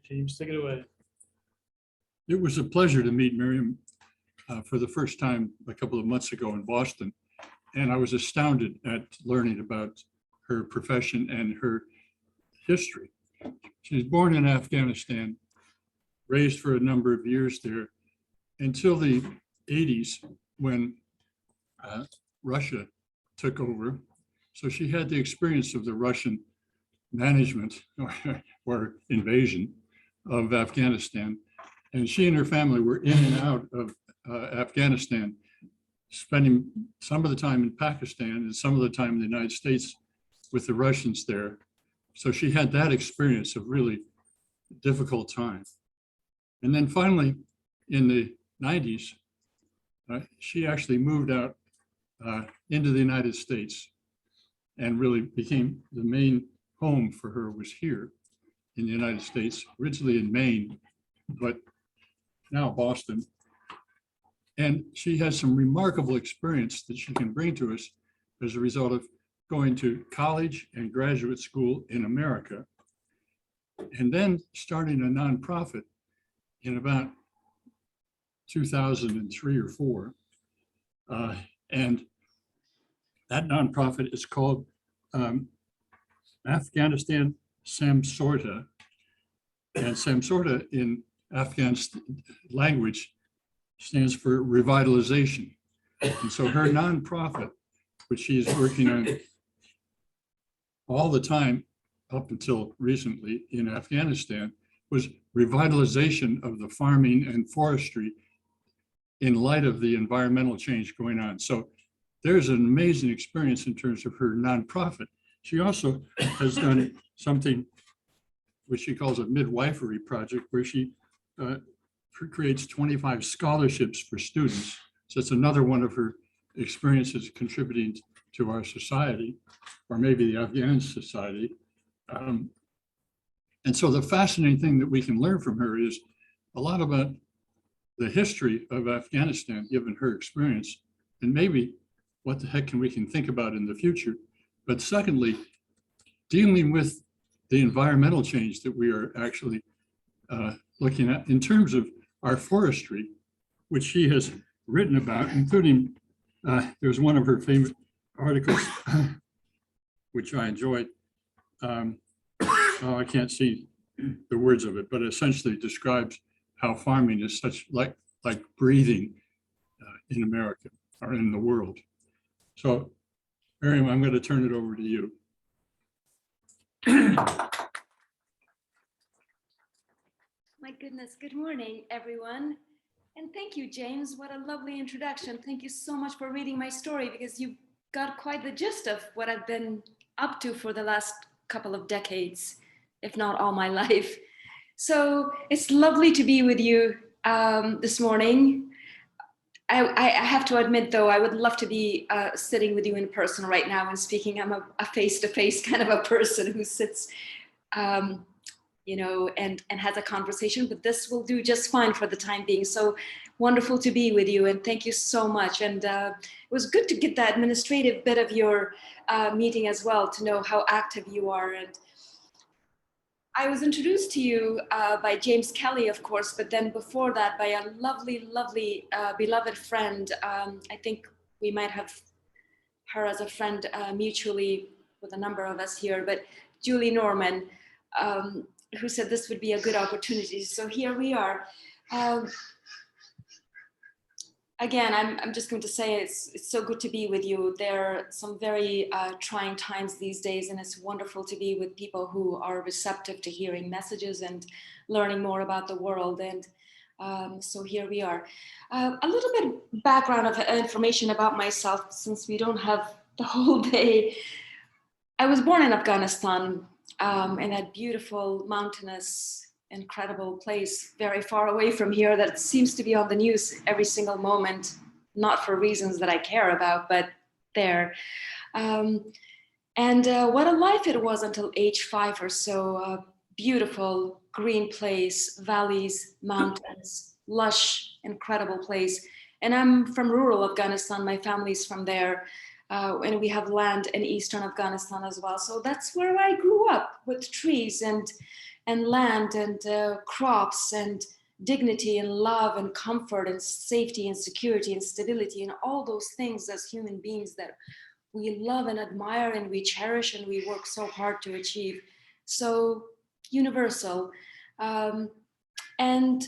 James, take it away. It was a pleasure to meet Mariam for the first time a couple of months ago in Boston. And I was astounded at learning about her profession and her history. She was born in Afghanistan, raised for a number of years there until the 80s when Russia took over. So she had the experience of the Russian management or invasion of Afghanistan. And she and her family were in and out of Afghanistan, spending some of the time in Pakistan and some of the time in the United States with the Russians there. So she had that experience of really difficult time. And then finally, in the 90s, she actually moved out into the United States and really became the main home for her was here in the United States, originally in Maine, but now Boston. And she has some remarkable experience that she can bring to us as a result of going to college and graduate school in America, and then starting a nonprofit in about 2003 or 4. And that nonprofit is called Afghanistan Samsortya. And Samsortya in Afghan language stands for revitalization. And so her nonprofit, which she is working on all the time up until recently in Afghanistan, was revitalization of the farming and forestry in light of the environmental change going on. So there's an amazing experience in terms of her nonprofit. She also has done something which she calls a midwifery project, where she creates 25 scholarships for students. So it's another one of her experiences contributing to our society, or maybe the Afghan society. And so the fascinating thing that we can learn from her is a lot about the history of Afghanistan, given her experience, and maybe what the heck we can think about in the future. But secondly, dealing with the environmental change that we are actually looking at in terms of our forestry, which she has written about, including, there's one of her favorite articles, which I enjoyed. I can't see the words of it, but essentially describes how farming is such like breathing in America or in the world. So, Mariam, I'm going to turn it over to you. My goodness, good morning, everyone. And thank you, James. What a lovely introduction. Thank you so much for reading my story, because you got quite the gist of what I've been up to for the last couple of decades, if not all my life. So it's lovely to be with you this morning. I have to admit, though, I would love to be sitting with you in person right now and speaking. I'm a face-to-face kind of a person who sits, you know, and has a conversation, but this will do just fine for the time being. So wonderful to be with you, and thank you so much. And it was good to get the administrative bit of your meeting as well, to know how active you are. And I was introduced to you by James Kelly, of course, but then before that by a lovely, lovely, beloved friend. I think we might have her as a friend mutually with a number of us here, but Julie Norman, who said this would be a good opportunity. So here we are. Again, I'm just going to say it's so good to be with you. There are some very trying times these days, and it's wonderful to be with people who are receptive to hearing messages and learning more about the world. And so here we are. A little bit background of information about myself, since we don't have the whole day. I was born in Afghanistan, in that beautiful, mountainous, incredible place very far away from here that seems to be on the news every single moment, not for reasons that I care about, but there. And what a life it was until age 5 or so. A beautiful green place, valleys, mountains, lush, incredible place. And I'm from rural Afghanistan. My family's from there. And we have land in Eastern Afghanistan as well. So that's where I grew up, with trees and and land and crops and dignity and love and comfort and safety and security and stability and all those things as human beings that we love and admire and we cherish and we work so hard to achieve. So universal. And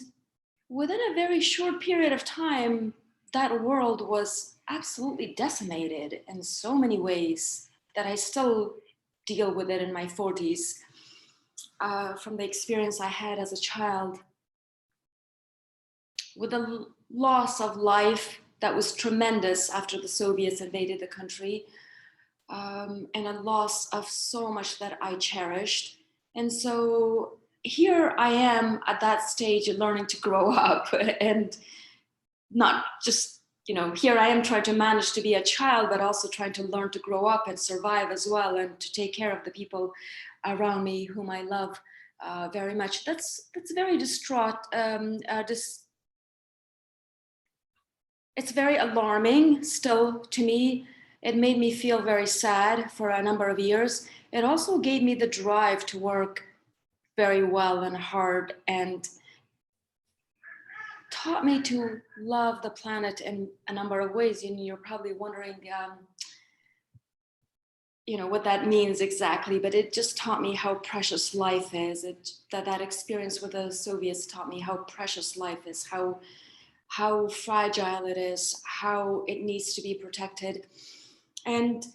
within a very short period of time, that world was absolutely decimated in so many ways that I still deal with it in my 40s from the experience I had as a child, with the loss of life that was tremendous after the Soviets invaded the country, and a loss of so much that I cherished. And so here I am at that stage learning to grow up and not just, here I am trying to manage to be a child, but also trying to learn to grow up and survive as well, and to take care of the people around me whom I love very much. That's very distraught. It's very alarming still to me. It made me feel very sad for a number of years. It also gave me the drive to work very well and hard, and taught me to love the planet in a number of ways. And you're probably wondering, what that means exactly, but it just taught me how precious life is. That experience with the Soviets taught me how precious life is, how fragile it is, how it needs to be protected. And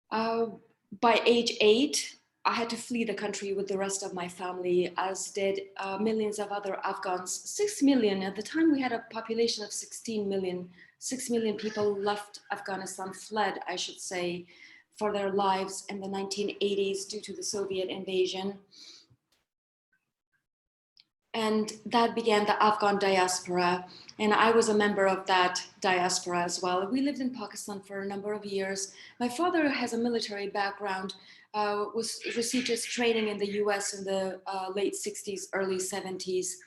by age 8, I had to flee the country with the rest of my family, as did millions of other Afghans. 6 million, at the time we had a population of 16 million. 6 million people left Afghanistan, fled, I should say, for their lives in the 1980s due to the Soviet invasion. And that began the Afghan diaspora. And I was a member of that diaspora as well. We lived in Pakistan for a number of years. My father has a military background, received his training in the US in the late 60s, early 70s.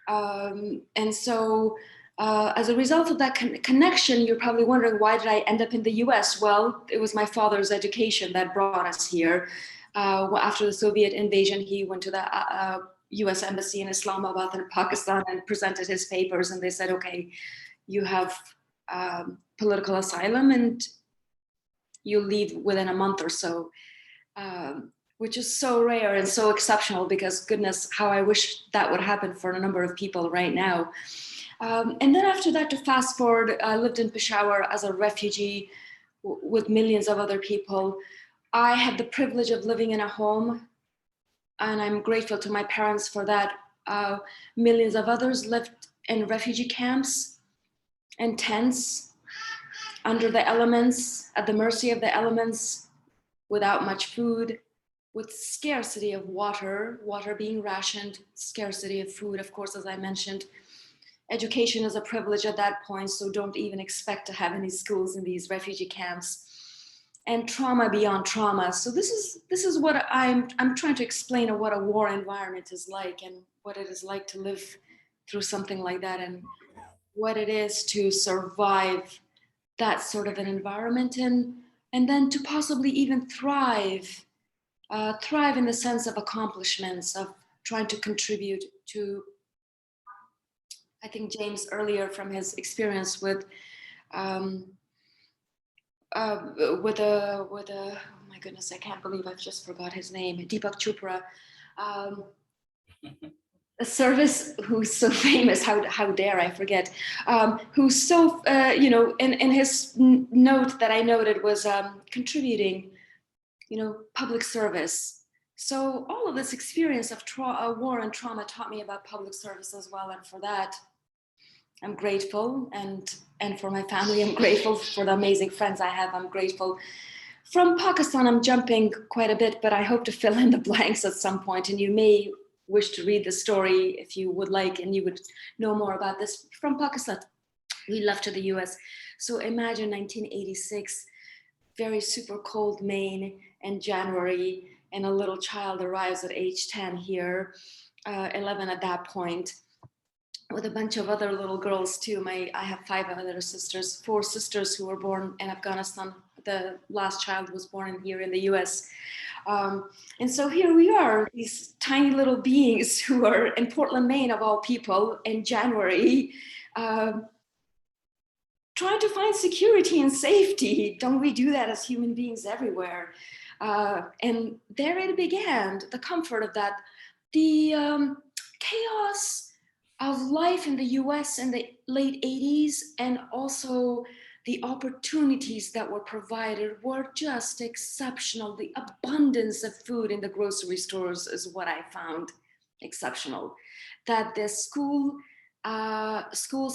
And so as a result of that connection, you're probably wondering, why did I end up in the US? Well, it was my father's education that brought us here. After the Soviet invasion, he went to the US Embassy in Islamabad in Pakistan and presented his papers, and they said, okay, you have political asylum and you leave within a month or so, which is so rare and so exceptional, because goodness, how I wish that would happen for a number of people right now. And then after that, to fast forward, I lived in Peshawar as a refugee with millions of other people. I had the privilege of living in a home, and I'm grateful to my parents for that. Millions of others lived in refugee camps and tents under the elements, at the mercy of the elements, without much food, with scarcity of water being rationed, scarcity of food, of course, as I mentioned. Education is a privilege at that point, so don't even expect to have any schools in these refugee camps. And trauma beyond trauma. So this is what I'm trying to explain, of what a war environment is like, and what it is like to live through something like that, and what it is to survive that sort of an environment, and then to possibly even thrive in the sense of accomplishments, of trying to contribute to. I think James earlier, from his experience with oh my goodness, I can't believe I've just forgot his name, Deepak Chopra, a service who's so famous, how dare I forget, who's so, in his note that I noted was contributing, public service. So all of this experience of war and trauma taught me about public service as well, and for that, I'm grateful, and for my family, I'm grateful for the amazing friends I have. I'm grateful. From Pakistan, I'm jumping quite a bit, but I hope to fill in the blanks at some point, and you may wish to read the story if you would like, and you would know more about this. From Pakistan, we left to the US. So imagine 1986, very super cold Maine in January, and a little child arrives at age 10 here, 11 at that point. with a bunch of other little girls too. I have 5 other sisters, 4 sisters who were born in Afghanistan. The last child was born here in the US. And so here we are, these tiny little beings who are in Portland, Maine, of all people, in January, trying to find security and safety. Don't we do that as human beings everywhere? And there it began, the comfort of that, the chaos of life in the US in the late 80s, and also the opportunities that were provided were just exceptional. The abundance of food in the grocery stores is what I found exceptional. That the schools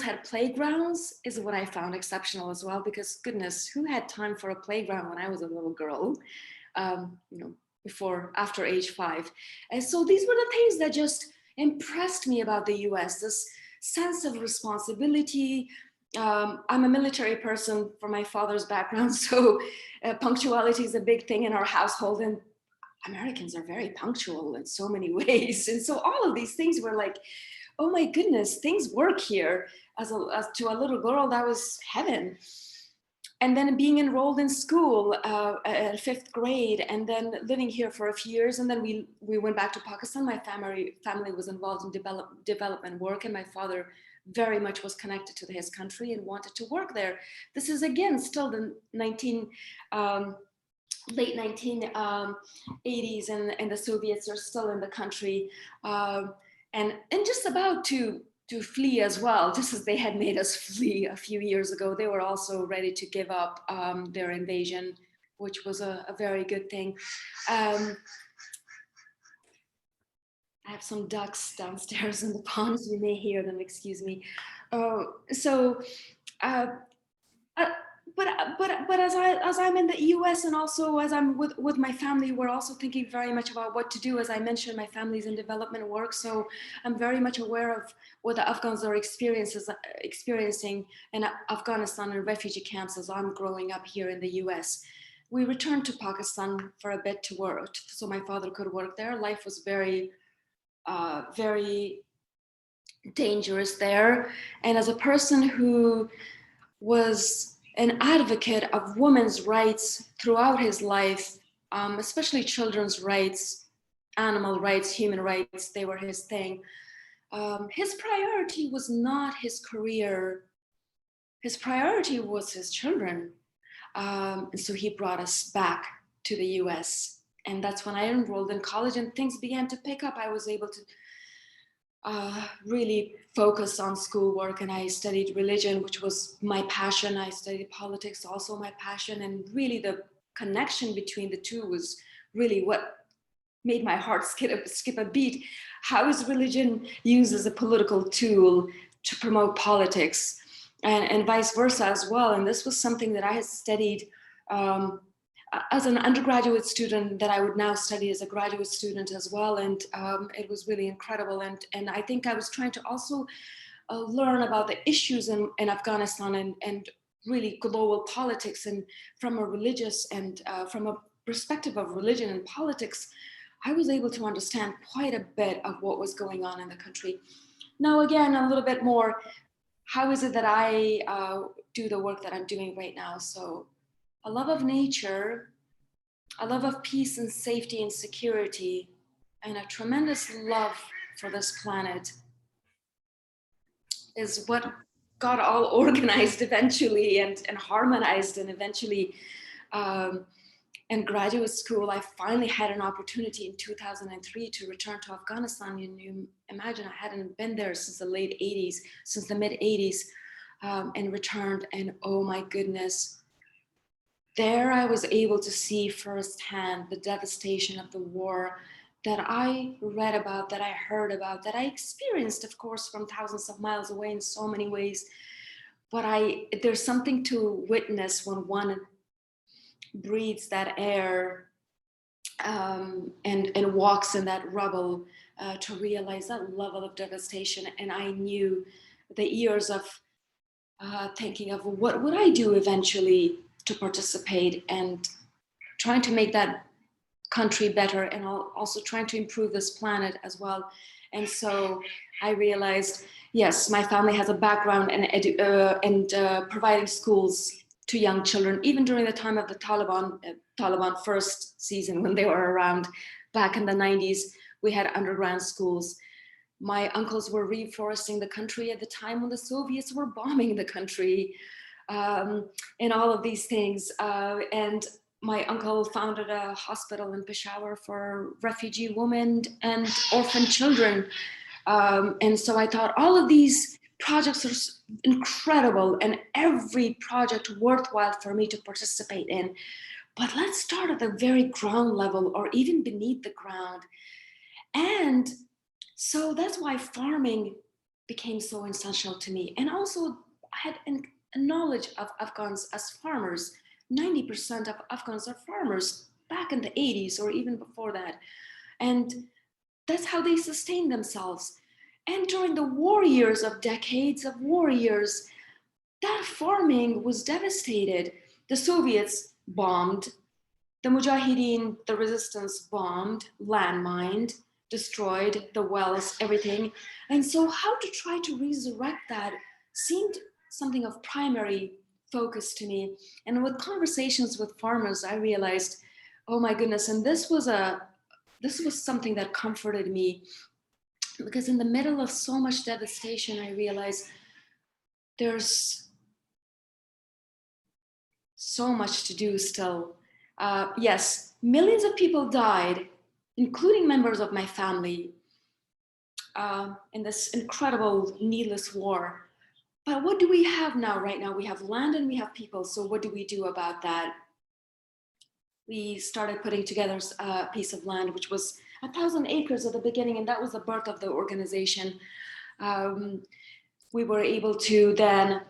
had playgrounds is what I found exceptional as well, because goodness, who had time for a playground when I was a little girl, after age 5. And so these were the things that just impressed me about the US, this sense of responsibility. I'm a military person from my father's background, so punctuality is a big thing in our household, and Americans are very punctual in so many ways. And so all of these things were like, oh my goodness, things work here. As to a little girl, that was heaven. And then being enrolled in school at 5th grade, and then living here for a few years, and then we went back to Pakistan. My family was involved in development work, and my father very much was connected to his country and wanted to work there. This is again still the late 1980s, and the Soviets are still in the country, and just about to flee as well, just as they had made us flee a few years ago. They were also ready to give up their invasion, which was a very good thing. I have some ducks downstairs in the ponds. You may hear them, excuse me. But as I'm in the US, and also as I'm with my family, we're also thinking very much about what to do. As I mentioned, my family's in development work, so I'm very much aware of what the Afghans are experiencing in Afghanistan and refugee camps as I'm growing up here in the US. We returned to Pakistan for a bit to work, so my father could work there. Life was very dangerous there. And as a person who was an advocate of women's rights throughout his life, especially children's rights, animal rights, human rights, they were his thing. His priority was not his career. His priority was his children. And so he brought us back to the US. And that's when I enrolled in college and things began to pick up. I was able to really focus on schoolwork, and I studied religion, which was my passion. I studied politics, also my passion, and really the connection between the two was really what made my heart skip a beat. How is religion used as a political tool to promote politics, and vice versa as well? And this was something that I had studied as an undergraduate student, that I would now study as a graduate student as well. And it was really incredible. And I think I was trying to also learn about the issues in Afghanistan and really global politics. And from a religious and from a perspective of religion and politics, I was able to understand quite a bit of what was going on in the country. Now, again, a little bit more, how is it that I do the work that I'm doing right now? So a love of nature, a love of peace and safety and security, and a tremendous love for this planet is what got all organized eventually and harmonized, and eventually in graduate school, I finally had an opportunity in 2003 to return to Afghanistan. You imagine, I hadn't been there since the late 80s, since the mid 80s, and returned, and oh my goodness, there I was able to see firsthand the devastation of the war that I read about, that I heard about, that I experienced, of course, from thousands of miles away in so many ways. But there's something to witness when one breathes that air and walks in that rubble to realize that level of devastation. And I knew the years of thinking of what would I do eventually to participate, and trying to make that country better, and also trying to improve this planet as well. And so I realized, yes, my family has a background in providing schools to young children, even during the time of the Taliban first season when they were around back in the 90s. We had underground schools. My uncles were reforesting the country at the time when the Soviets were bombing the country, and all of these things. And my uncle founded a hospital in Peshawar for refugee women and orphan children. And so I thought all of these projects are incredible and every project worthwhile for me to participate in. But let's start at the very ground level or even beneath the ground. And so that's why farming became so essential to me. And also I had a knowledge of Afghans as farmers. 90% of Afghans are farmers back in the 80s or even before that. And that's how they sustained themselves. And during the war years of decades of war years, that farming was devastated. The Soviets bombed, the Mujahideen, the resistance bombed, landmined, destroyed the wells, everything. And so how to try to resurrect that seemed something of primary focus to me. And with conversations with farmers, I realized, oh my goodness, and this was something that comforted me, because in the middle of so much devastation, I realized there's so much to do still. Yes, millions of people died, including members of my family, in this incredible, needless war. But what do we have now? Right now, we have land and we have people. So what do we do about that? We started putting together a piece of land, which was 1,000 acres at the beginning, and that was the birth of the organization. We were able to then,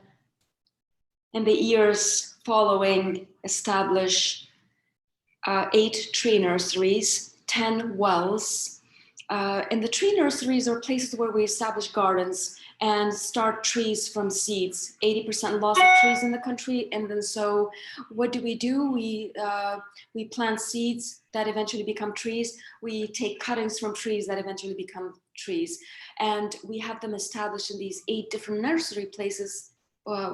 in the years following, establish 8 tree nurseries, 10 wells. And the tree nurseries are places where we establish gardens and start trees from seeds. 80% loss of trees in the country. And then so what do? We plant seeds that eventually become trees. We take cuttings from trees that eventually become trees. And we have them established in these 8 different nursery places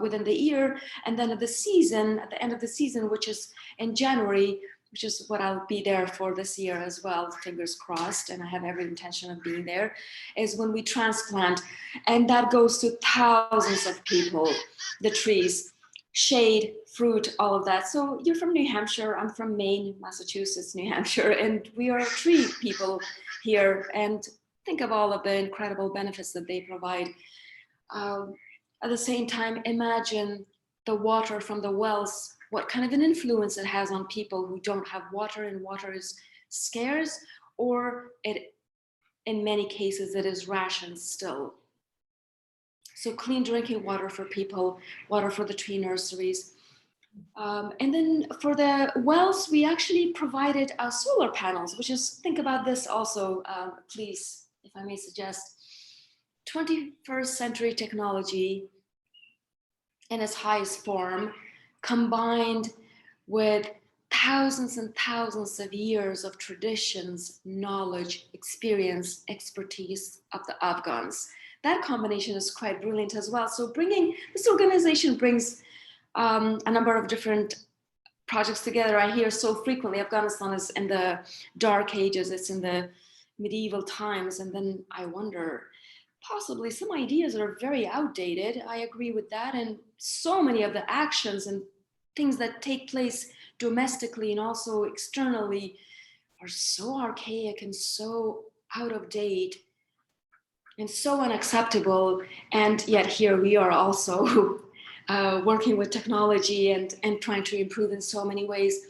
within the year. And then at the end of the season, which is in January, which is what I'll be there for this year as well, fingers crossed, and I have every intention of being there, is when we transplant. And that goes to thousands of people, the trees, shade, fruit, all of that. So you're from New Hampshire, I'm from Maine, Massachusetts, New Hampshire, and we are tree people here. And think of all of the incredible benefits that they provide. At the same time, imagine the water from the wells, what kind of an influence it has on people who don't have water, and water is scarce, or in many cases it is rationed still. So clean drinking water for people, water for the tree nurseries. And then for the wells, we actually provided solar panels, which is, think about this also, please, if I may suggest, 21st century technology in its highest form, combined with thousands and thousands of years of traditions, knowledge, experience, expertise of the Afghans. That combination is quite brilliant as well. So this organization brings a number of different projects together. I hear so frequently Afghanistan is in the dark ages, it's in the medieval times, and then I wonder, possibly some ideas are very outdated. I agree with that. And so many of the actions and things that take place domestically and also externally are so archaic and so out of date and so unacceptable. And yet here we are also working with technology and trying to improve in so many ways.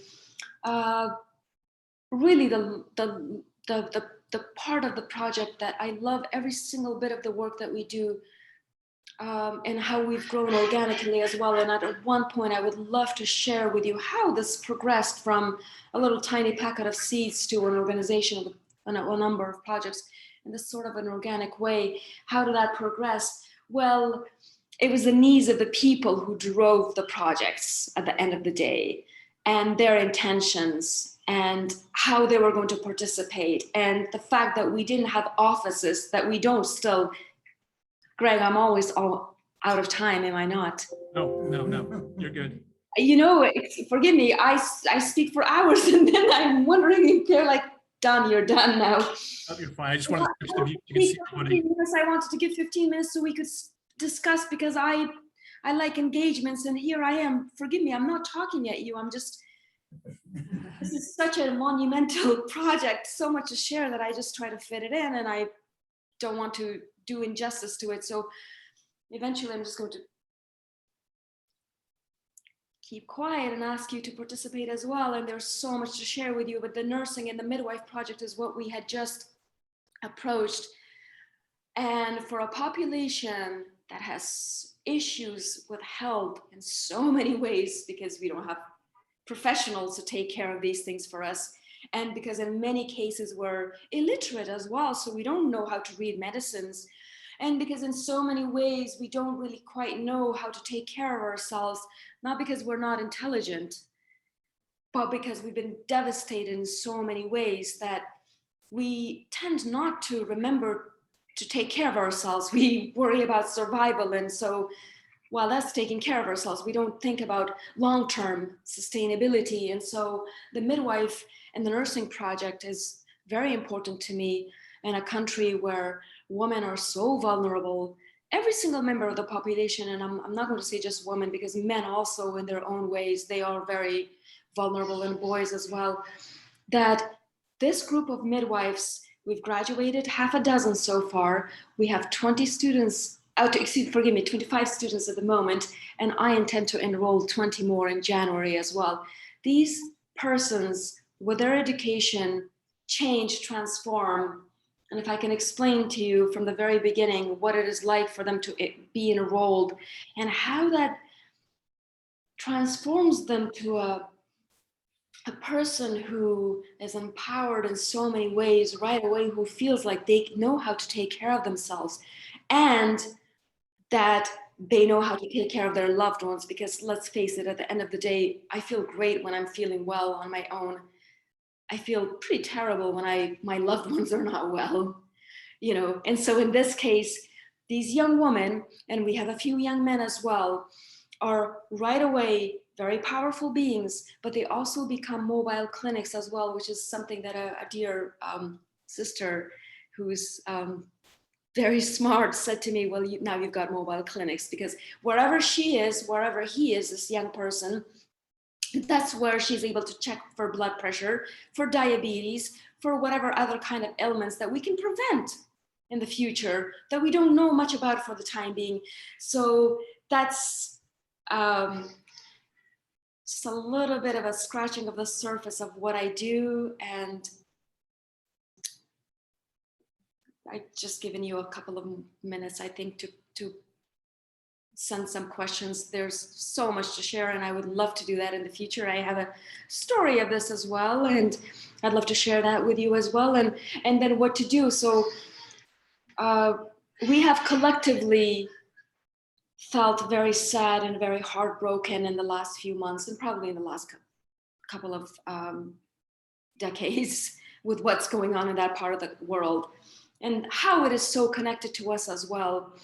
Really the part of the project that I love every single bit of the work that we do, and how we've grown organically as well. And at one point, I would love to share with you how this progressed from a little tiny packet of seeds to an organization with a number of projects in this sort of an organic way. How did that progress? Well, it was the needs of the people who drove the projects at the end of the day, and their intentions and how they were going to participate, and the fact that we didn't have offices, that we don't still. Greg, I'm always all out of time, am I not? No, you're good. You know, forgive me, I speak for hours and then I'm wondering if they're like, done, you're done now. Oh, you're fine. I just wanted to switch the view. You can see everybody. I wanted to give 15 minutes so we could discuss, because I like engagements, and here I am. Forgive me, I'm not talking at you. I'm just, this is such a monumental project, so much to share that I just try to fit it in, and I don't want to do injustice to it. So eventually I'm just going to keep quiet and ask you to participate as well. And there's so much to share with you, but the nursing and the midwife project is what we had just approached. And for a population that has issues with health in so many ways, because we don't have professionals to take care of these things for us, and because in many cases we're illiterate as well, so we don't know how to read medicines, and because in so many ways we don't really quite know how to take care of ourselves, not because we're not intelligent, but because we've been devastated in so many ways that we tend not to remember to take care of ourselves. We worry about survival, and so while that's taking care of ourselves, we don't think about long-term sustainability. And so the midwife and the nursing project is very important to me in a country where women are so vulnerable. Every single member of the population, and I'm not going to say just women, because men also in their own ways, they are very vulnerable, and boys as well, that this group of midwives, we've graduated half a dozen so far. We have 20 students, 25 students at the moment, and I intend to enroll 20 more in January as well. These persons, with their education, change, transform. And if I can explain to you from the very beginning what it is like for them to be enrolled and how that transforms them to a person who is empowered in so many ways right away, who feels like they know how to take care of themselves, and that they know how to take care of their loved ones. Because let's face it, at the end of the day, I feel great when I'm feeling well on my own. I feel pretty terrible when my loved ones are not well, you know. And so in this case, these young women, and we have a few young men as well, are right away very powerful beings, but they also become mobile clinics as well, which is something that a dear sister who's very smart said to me, well, now you've got mobile clinics, because wherever she is, wherever he is, this young person, that's where she's able to check for blood pressure, for diabetes, for whatever other kind of ailments that we can prevent in the future that we don't know much about for the time being. So that's just a little bit of a scratching of the surface of what I do. And I've just given you a couple of minutes, I think, to send some questions. There's so much to share, and I would love to do that in the future. I have a story of this as well, and I'd love to share that with you as well. And then what to do. So we have collectively felt very sad and very heartbroken in the last few months, and probably in the last couple of decades, with what's going on in that part of the world and how it is so connected to us as well.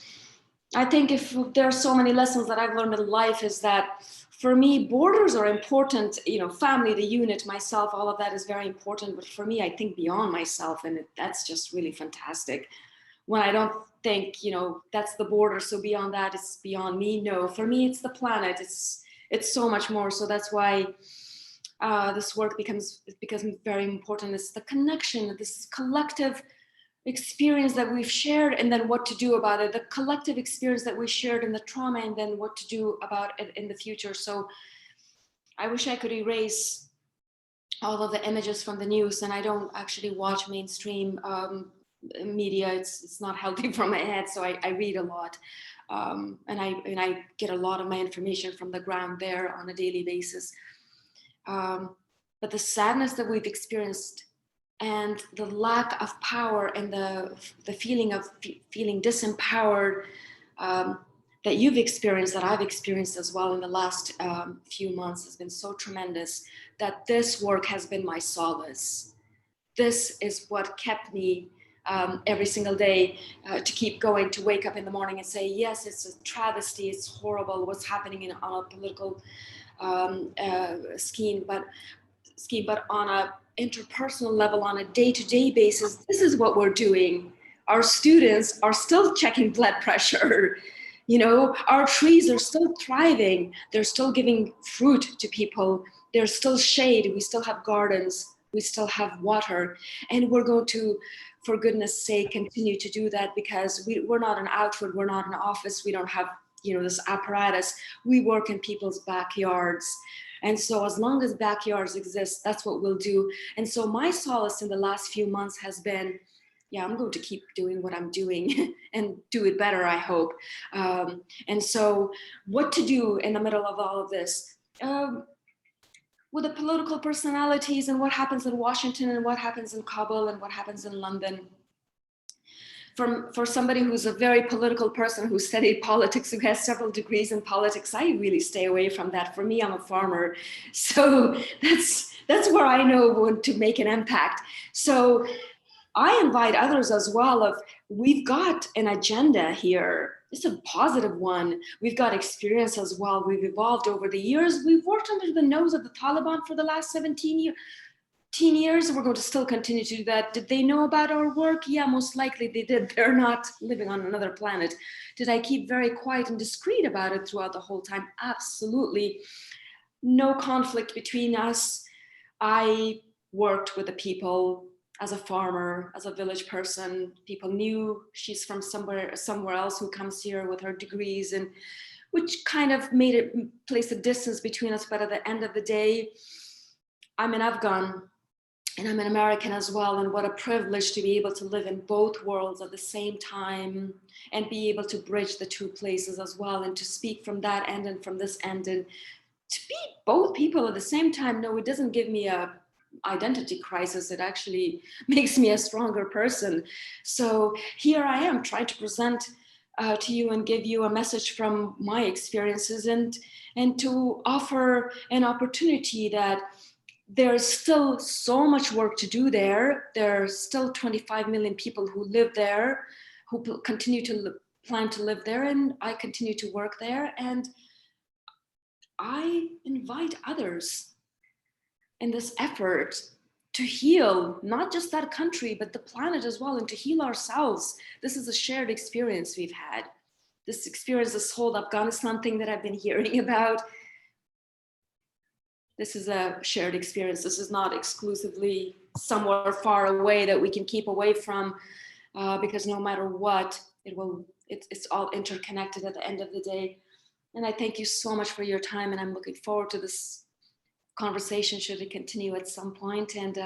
I think if there are so many lessons that I've learned in life, is that for me, borders are important, you know, family, the unit, myself, all of that is very important. But for me, I think beyond myself, and that's just really fantastic. When I don't think, you know, that's the border, so beyond that, it's beyond me. No, for me, it's the planet. It's so much more. So that's why this work becomes very important. It's the connection, this collective experience that we've shared, and then what to do about it, the collective experience that we shared in the trauma, and then what to do about it in the future. So I wish I could erase all of the images from the news, and I don't actually watch mainstream media. It's not healthy for my head, so I read a lot, and I get a lot of my information from the ground there on a daily basis. But the sadness that we've experienced, and the lack of power, and the feeling of feeling disempowered, that you've experienced, that I've experienced as well in the last few months has been so tremendous that this work has been my solace. This is what kept me every single day to keep going, to wake up in the morning and say, yes, it's a travesty, it's horrible what's happening on a political scheme, but on a interpersonal level, on a day-to-day basis, this is what we're doing. Our students are still checking blood pressure. You know, our trees are still thriving. They're still giving fruit to people. There's still shade. We still have gardens. We still have water. And we're going to, for goodness sake, continue to do that because we're not an outfit. We're not an office. We don't have, you know, this apparatus. We work in people's backyards. And so as long as backyards exist, that's what we'll do. And so my solace in the last few months has been, yeah, I'm going to keep doing what I'm doing and do it better, I hope. And so what to do in the middle of all of this? With the political personalities and what happens in Washington and what happens in Kabul and what happens in London. For somebody who's a very political person who studied politics, who has several degrees in politics, I really stay away from that. For me, I'm a farmer. So that's where I know when to make an impact. So I invite others as well of, we've got an agenda here. It's a positive one. We've got experience as well. We've evolved over the years. We've worked under the nose of the Taliban for the last 17 years. We're going to still continue to do that. Did they know about our work? Yeah, most likely they did. They're not living on another planet. Did I keep very quiet and discreet about it throughout the whole time? Absolutely. No conflict between us. I worked with the people as a farmer, as a village person. People knew she's from somewhere else who comes here with her degrees, and which kind of made it place a distance between us. But at the end of the day, I'm an Afghan and I'm an American as well. And what a privilege to be able to live in both worlds at the same time and be able to bridge the two places as well, and to speak from that end and from this end, and to be both people at the same time. No, it doesn't give me a identity crisis. It actually makes me a stronger person. So here I am trying to present to you and give you a message from my experiences, and to offer an opportunity that there's still so much work to do there. There's still 25 million people who live there, who continue to plan to live there, and I continue to work there. And I invite others in this effort to heal not just that country, but the planet as well, and to heal ourselves. This is a shared experience we've had. This experience, this whole Afghanistan thing that I've been hearing about, this is a shared experience. This is not exclusively somewhere far away that we can keep away from, because no matter what, it's all interconnected at the end of the day. And I thank you so much for your time, and I'm looking forward to this conversation should it continue at some point. And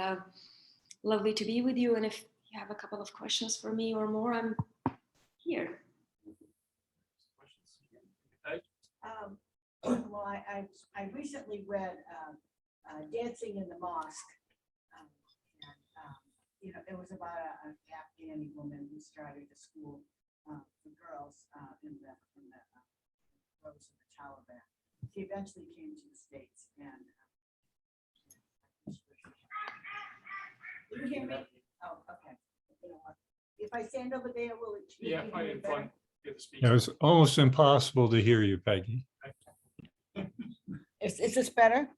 lovely to be with you. And if you have a couple of questions for me or more, I'm here. Well, I recently read Dancing in the Mosque. You know, it was about an Afghani woman who started a school for girls in the throes of the Taliban. She eventually came to the States, and you hear me? Oh, okay. If I stand over there, will it? Yeah, fine. It was almost impossible to hear you, Peggy. Is this better?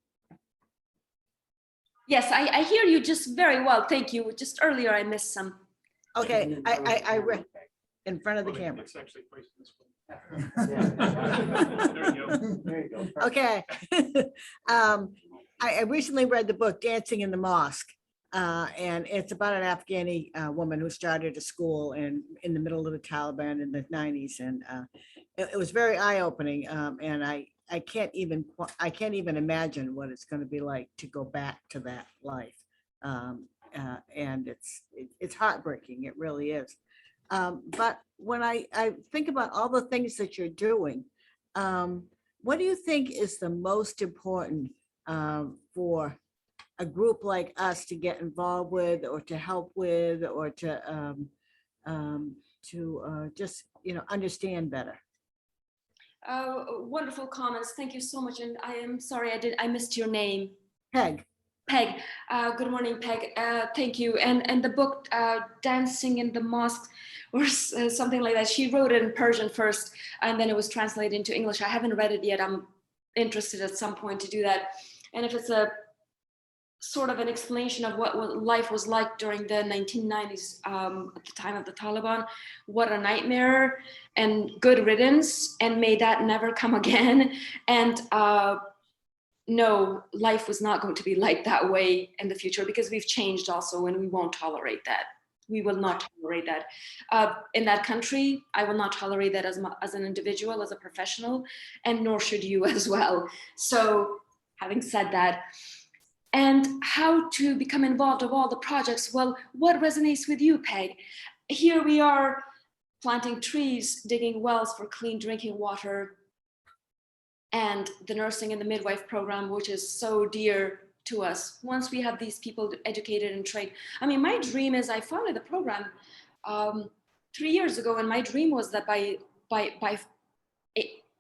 Yes, I hear you just very well. Thank you. Just earlier I missed some. Okay, I read in front of the camera. It's actually placed this way. There you go. Okay. I recently read the book Dancing in the Mosque. And it's about an Afghani woman who started a school in the middle of the Taliban in the 90s. And it was very eye-opening. And I can't even imagine what it's going to be like to go back to that life. And it's heartbreaking. It really is. But when I think about all the things that you're doing, what do you think is the most important for a group like us to get involved with, or to help with, or to just, understand better? Wonderful comments. Thank you so much. And I am sorry I missed your name. Peg. Peg. Good morning, Peg. Thank you. And the book Dancing in the Mosque or something like that. She wrote it in Persian first, and then it was translated into English. I haven't read it yet. I'm interested at some point to do that. And if it's a sort of an explanation of what life was like during the 1990s at the time of the Taliban, what a nightmare, and good riddance, and may that never come again. And no, life was not going to be like that way in the future, because we've changed also, and we won't tolerate that. We will not tolerate that. In that country, I will not tolerate that as an individual, as a professional, and nor should you as well. So having said that, and how to become involved of all the projects. Well, what resonates with you, Peg? Here we are planting trees, digging wells for clean drinking water, and the nursing and the midwife program, which is so dear to us. Once we have these people educated and trained. I mean, my dream is, I founded the program 3 years ago, and my dream was that by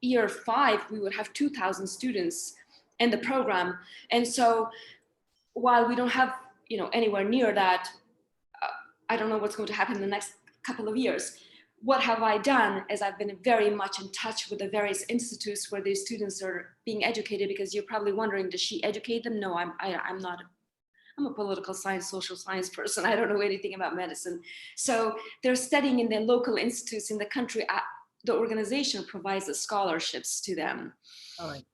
year 5, we would have 2,000 students in the program. And so while we don't have, anywhere near that, I don't know what's going to happen in the next couple of years. What have I done is I've been very much in touch with the various institutes where these students are being educated, because you're probably wondering, does she educate them? No, I'm not. I'm a political science, social science person. I don't know anything about medicine. So they're studying in their local institutes in the country. The organization provides the scholarships to them. All right.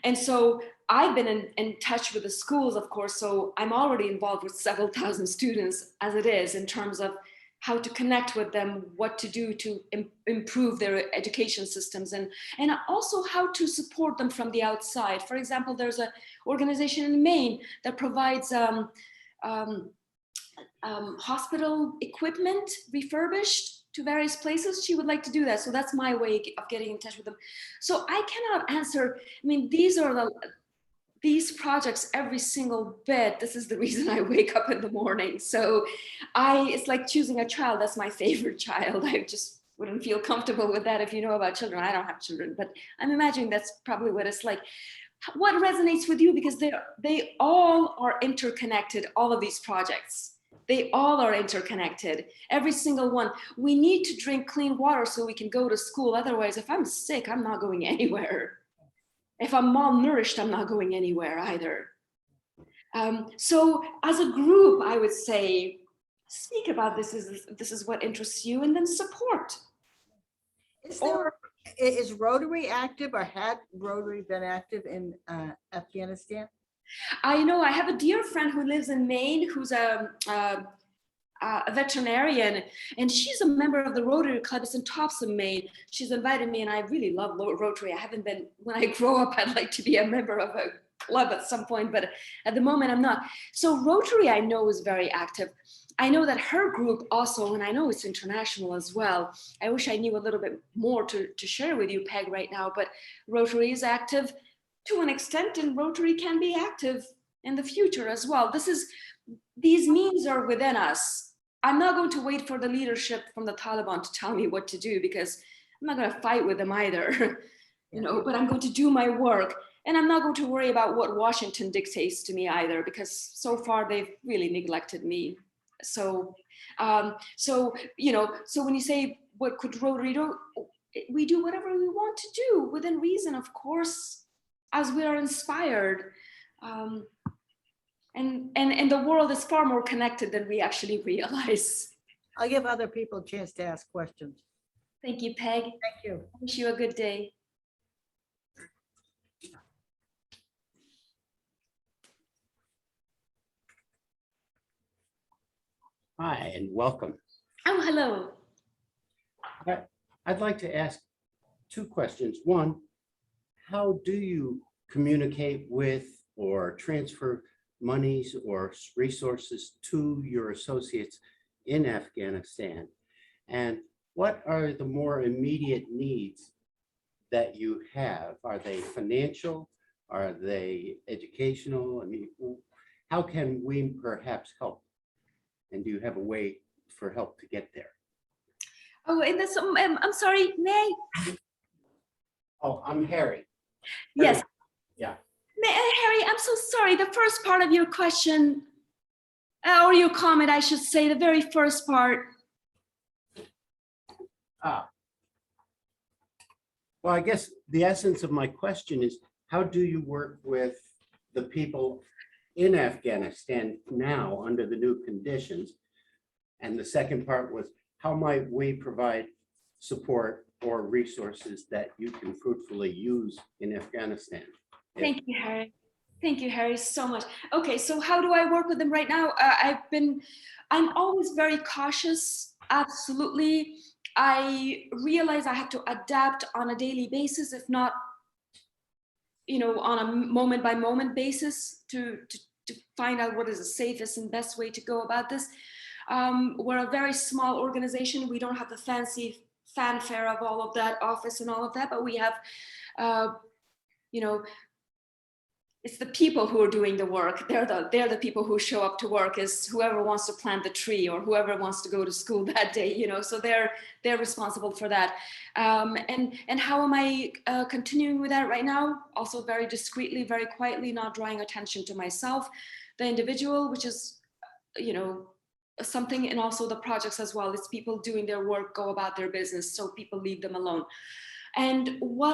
And so I've been in touch with the schools, of course, so I'm already involved with several thousand students as it is, in terms of how to connect with them, what to do to improve their education systems, and also how to support them from the outside. For example, there's an organization in Maine that provides hospital equipment refurbished to various places. She would like to do that. So that's my way of getting in touch with them. So I cannot answer. I mean, these projects, every single bit, this is the reason I wake up in the morning. So it's like choosing a child. That's my favorite child. I just wouldn't feel comfortable with that if you know about children. I don't have children, but I'm imagining that's probably what it's like. What resonates with you? Because they all are interconnected, all of these projects. They all are interconnected, every single one. We need to drink clean water so we can go to school. Otherwise, if I'm sick, I'm not going anywhere. If I'm malnourished, I'm not going anywhere either. So as a group, I would say, speak about this is what interests you, and then support. Is Rotary active, or had Rotary been active in Afghanistan? I know I have a dear friend who lives in Maine, who's a veterinarian, and she's a member of the Rotary Club. It's in Topsom, Maine. She's invited me, and I really love Rotary. I haven't been. When I grow up, I'd like to be a member of a club at some point, but at the moment I'm not. So Rotary, I know, is very active. I know that her group also, and I know it's international as well. I wish I knew a little bit more to share with you, Peg, right now, but Rotary is active to an extent, and Rotary can be active in the future as well. These means are within us. I'm not going to wait for the leadership from the Taliban to tell me what to do, because I'm not going to fight with them either, but I'm going to do my work. And I'm not going to worry about what Washington dictates to me either, because so far they've really neglected me. So when you say, what could Rotary do? We do whatever we want to do within reason, of course, as we are inspired. And the world is far more connected than we actually realize. I'll give other people a chance to ask questions. Thank you, Peg. Thank you. I wish you a good day. Hi, and welcome. Oh, hello. I'd like to ask 2 questions. One, how do you communicate with or transfer monies or resources to your associates in Afghanistan? And what are the more immediate needs that you have? Are they financial? Are they educational? I mean, how can we perhaps help? And do you have a way for help to get there? Oh, and that's, I'm sorry, May. Oh, I'm Harry. Yes. Yeah. Harry, I'm so sorry. The first part of your question, or your comment, I should say, the very first part. Well, I guess the essence of my question is, how do you work with the people in Afghanistan now under the new conditions? And the second part was, how might we provide support or resources that you can fruitfully use in Afghanistan? Thank you, Harry. Thank you, Harry, so much. Okay, so how do I work with them right now? I'm always very cautious, absolutely. I realize I have to adapt on a daily basis, if not, on a moment by moment basis to find out what is the safest and best way to go about this. We're a very small organization. We don't have the fancy fanfare of all of that office and all of that, but we have, it's the people who are doing the work. They're the people who show up to work, is whoever wants to plant the tree or whoever wants to go to school that day, so they're responsible for that. And how am I continuing with that right now? Also very discreetly, very quietly, not drawing attention to myself, the individual, which is, something, and also the projects as well. It's people doing their work, go about their business, so people leave them alone. And what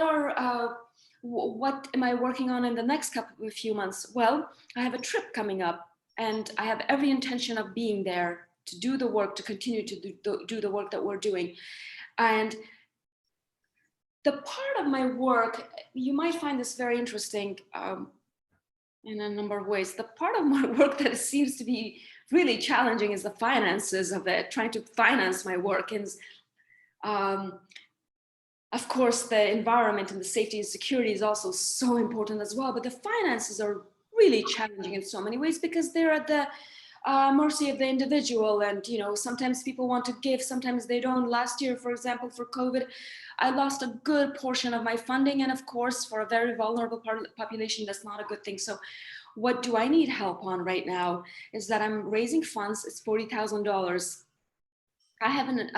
am I working on in the next few months? Well, I have a trip coming up, and I have every intention of being there to do the work, to continue to do the work that we're doing. And the part of my work, you might find this very interesting in a number of ways. The part of my work that seems to be really challenging is the finances of it, trying to finance my work. And of course, the environment and the safety and security is also so important as well. But the finances are really challenging in so many ways, because they're at the mercy of the individual. And, sometimes people want to give, sometimes they don't. Last year, for example, for COVID, I lost a good portion of my funding. And of course, for a very vulnerable population, that's not a good thing. So what do I need help on right now is that I'm raising funds. It's $40,000. I haven't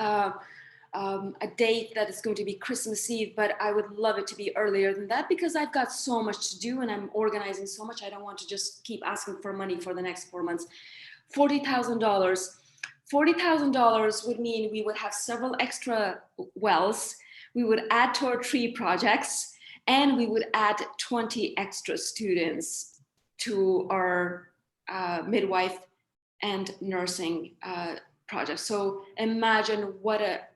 a date that is going to be Christmas Eve, but I would love it to be earlier than that, because I've got so much to do and I'm organizing so much. I don't want to just keep asking for money for the next 4 months. $40,000. $40,000 would mean we would have several extra wells. We would add to our tree projects, and we would add 20 extra students to our midwife and nursing project. So imagine what a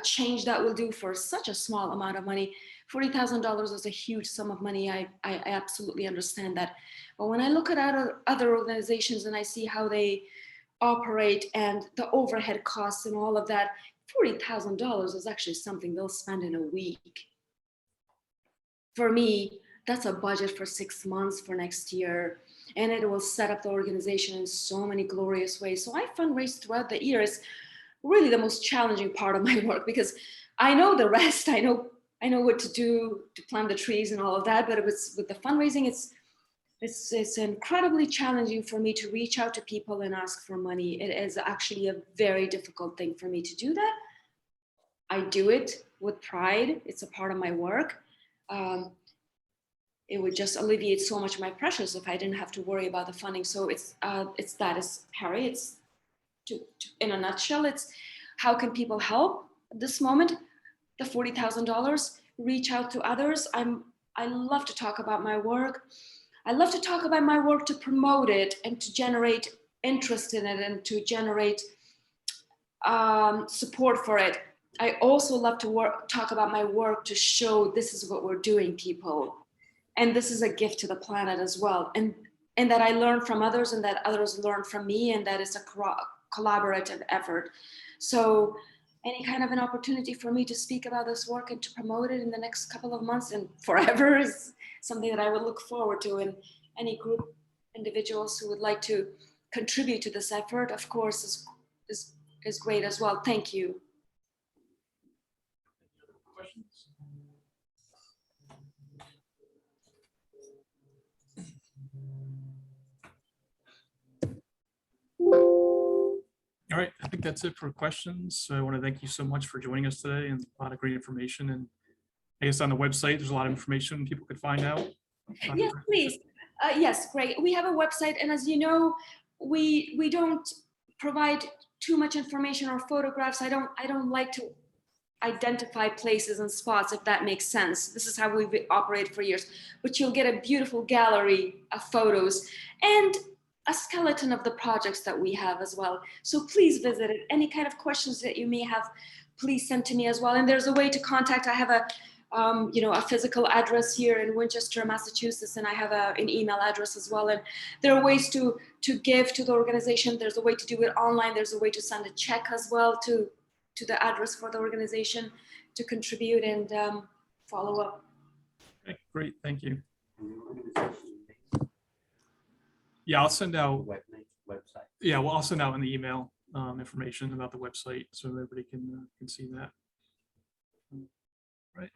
change that will do for such a small amount of money. $40,000 is a huge sum of money. I absolutely understand that. But when I look at other organizations and I see how they operate and the overhead costs and all of that, $40,000 is actually something they'll spend in a week. For me, that's a budget for 6 months for next year. And it will set up the organization in so many glorious ways. So I fundraise throughout the year. Is really the most challenging part of my work, because I know the rest. I know what to do to plant the trees and all of that. But with the fundraising, it's incredibly challenging for me to reach out to people and ask for money. It is actually a very difficult thing for me to do that. I do it with pride. It's a part of my work. It would just alleviate so much of my pressures if I didn't have to worry about the funding. So it's Harry. It's in a nutshell, it's how can people help at this moment? The $40,000, reach out to others. I love to talk about my work. I love to talk about my work to promote it and to generate interest in it and to generate support for it. I also love to talk about my work to show this is what we're doing, people. And this is a gift to the planet as well. And that I learn from others and that others learn from me, and that is a collaborative effort. So any kind of an opportunity for me to speak about this work and to promote it in the next couple of months and forever is something that I would look forward to. And any group individuals who would like to contribute to this effort, of course, is great as well. Thank you. Questions? All right, I think that's it for questions. So I want to thank you so much for joining us today, and a lot of great information. And I guess on the website, there's a lot of information people could find out. Yes, please. Yes, great. We have a website, and as you know, we don't provide too much information or photographs. I don't like to identify places and spots, if that makes sense. This is how we've operated for years. But you'll get a beautiful gallery of photos and a skeleton of the projects that we have as well. So please visit it. Any kind of questions that you may have, please send to me as well. And there's a way to contact. I have a a physical address here in Winchester, Massachusetts, and I have an email address as well. And there are ways to give to the organization. There's a way to do it online. There's a way to send a check as well to the address for the organization to contribute and follow up. Okay, great, thank you. And the organization Yeah, I'll send out, website. yeah, well, I'll send out in the email information about the website so everybody can see that. Right.